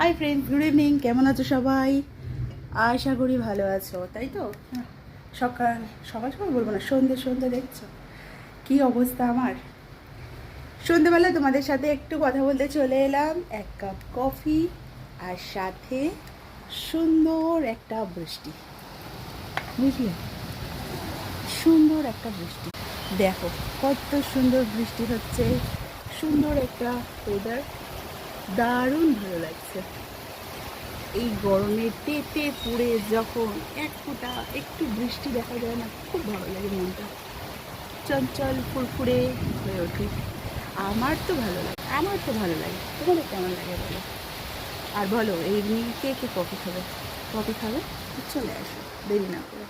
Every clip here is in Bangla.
Hi friends, good evening. কেমন আছো সবাই? আশা করি ভালো আছো, তাই তো? সকাল সকাল সকাল বলবো না, সন্ধ্যে সন্ধ্যে দেখছো কি অবস্থা আমার। সন্ধ্যেবেলা তোমাদের সাথে একটু কথা বলতে চলে এলাম, এক কাপ কফি আর সাথে সুন্দর একটা বৃষ্টি। বুঝলে, সুন্দর একটা বৃষ্টি। দেখো কত সুন্দর বৃষ্টি হচ্ছে, সুন্দর একটা ওয়েদার, দারুণ ভালো লাগছে। এই গরমে তেতে পুড়ে যখন এক ফোঁটা একটু বৃষ্টি দেখা যায় না, খুব ভালো লাগে, মনটা চঞ্চল ফুরফুরে হয়ে ওঠে। আমার তো ভালো লাগে, আমার তো ভালো লাগে। তোমাদের কেমন লাগে বলো? আর বলো, এই নিয়ে কে কে কফি খাবে? কফি খাবে? চলে আসো, দেরি না করে।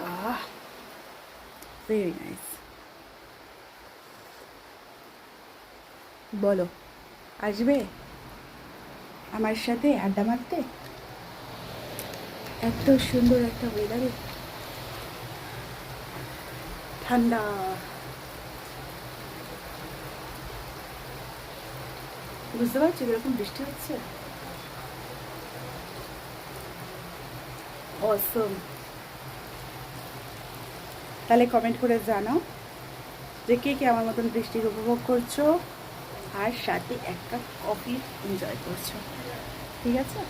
আহ, ভেরি নাইস। বলো, আসবে আমার সাথে আড্ডা মারতে এত সুন্দর একটা ওয়েদারে? ঠান্ডা। বুঝতে পারছি এরকম বৃষ্টি হচ্ছে। অসম। তাহলে কমেন্ট করে জানাও যে কে কে আমার মতন বৃষ্টির উপভোগ করছো আর সাথে এক কাপ কফি এনজয় করছো। ঠিক আছে?